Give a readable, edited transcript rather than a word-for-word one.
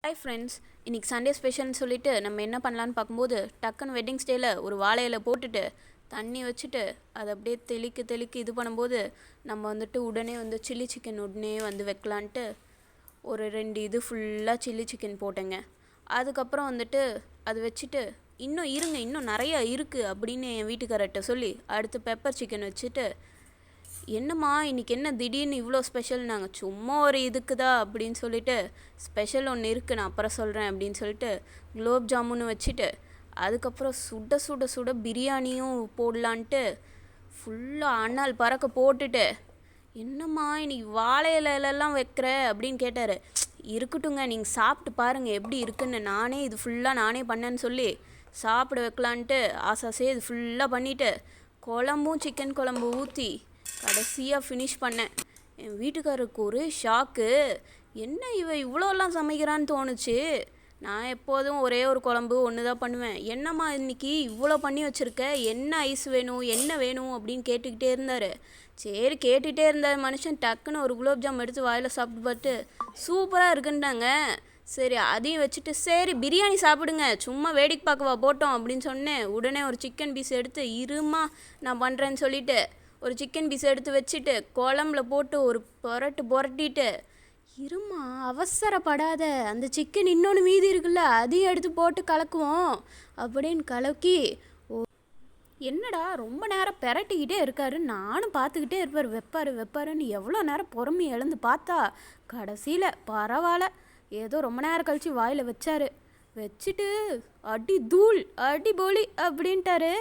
Hi friends, இன்றைக்கி Sunday ஸ்பெஷல்னு சொல்லிட்டு நம்ம என்ன பண்ணலான்னு பார்க்கும்போது டக்குன்னு வெட்டிங் ஸ்டேயில் ஒரு வாழை இலை போட்டுட்டு தண்ணி வச்சுட்டு அதை அப்படியே தெளிக்க இது பண்ணும்போது நம்ம வந்துட்டு உடனே சில்லி சிக்கன் உடனே வைக்கலான்ட்டு ஒரு 2 இது ஃபுல்லாக சில்லி சிக்கன் போட்டேங்க. அதுக்கப்புறம் அது வச்சுட்டு இன்னும் நிறையா இருக்குது அப்படின்னு என் வீட்டுக்காரர்கிட்ட சொல்லி அடுத்து பெப்பர் சிக்கன் வச்சுட்டு, என்னம்மா இன்றைக்கி என்ன திடீர்னு இவ்வளோ ஸ்பெஷல்? நாங்கள் சும்மா ஒரு இதுக்குதா அப்படின்னு சொல்லிட்டு, ஸ்பெஷல் ஒன்று இருக்குது நான் அப்புறம் சொல்கிறேன் அப்படின்னு சொல்லிட்டு குலோப் ஜாமுன்னு வச்சுட்டு, அதுக்கப்புறம் சுட சுட சுட பிரியாணியும் போடலான்ட்டு ஃபுல்லாக அண்ணால் பறக்க போட்டுட்டு, என்னம்மா இன்னைக்கு வாழை இலையெல்லாம் வைக்கிற அப்படின்னு கேட்டார். இருக்கட்டுங்க, நீங்கள் சாப்பிட்டு பாருங்கள் எப்படி இருக்குன்னு, இது ஃபுல்லாக நானே பண்ணேன்னு சொல்லி சாப்பிட வைக்கலான்ட்டு ஆசாசே இது ஃபுல்லாக பண்ணிவிட்டு குழம்பும் சிக்கன் குழம்பு ஊற்றி கடைசியாக ஃபினிஷ் பண்ணேன். என் வீட்டுக்காரருக்கு ஒரு ஷாக்கு. என்ன இவ்வளோலாம் சமைக்கிறான்னு தோணுச்சு. நான் எப்போதும் ஒரே ஒரு குழம்பு ஒன்று தான் பண்ணுவேன். என்னம்மா இன்றைக்கி இவ்வளோ பண்ணி வச்சுருக்க, என்ன ஐஸ் வேணும் என்ன வேணும் அப்படின்னு கேட்டுக்கிட்டே இருந்தார். சரி கேட்டுகிட்டே இருந்தார் மனுஷன். டக்குன்னு ஒரு குலோப் ஜாம் எடுத்து வாயில் சாப்பிட்டு பார்த்து சூப்பராக இருக்குன்ட்டாங்க. சரி அதையும் வச்சுட்டு, சரி பிரியாணி சாப்பிடுங்க, சும்மா வேடிக்கை பார்க்கவா போட்டோம் அப்படின்னு சொன்னேன். உடனே ஒரு சிக்கன் பீஸ் எடுத்து இருமா நான் பண்ணுறேன்னு சொல்லிவிட்டு ஒரு சிக்கன் பீஸ் எடுத்து வச்சுட்டு குழம்புல போட்டு ஒரு புரட்டிட்டு, இருமா அவசரப்படாத, அந்த சிக்கன் இன்னொன்று மீதி இருக்குல்ல அதையும் எடுத்து போட்டு கலக்குவோம் அப்படின்னு கலக்கி, என்னடா ரொம்ப நேரம் பெரட்டிக்கிட்டே இருக்காரு, நானும் பார்த்துக்கிட்டே இருப்பார் வைப்பாருன்னு எவ்வளோ நேரம் பொறுமை எழுந்து பார்த்தா கடைசியில் பரவாயில்ல ஏதோ ரொம்ப நேரம் கழித்து வாயில் வச்சாரு. வச்சுட்டு அடி தூள் அடி போலி அப்படின்ட்டாரு.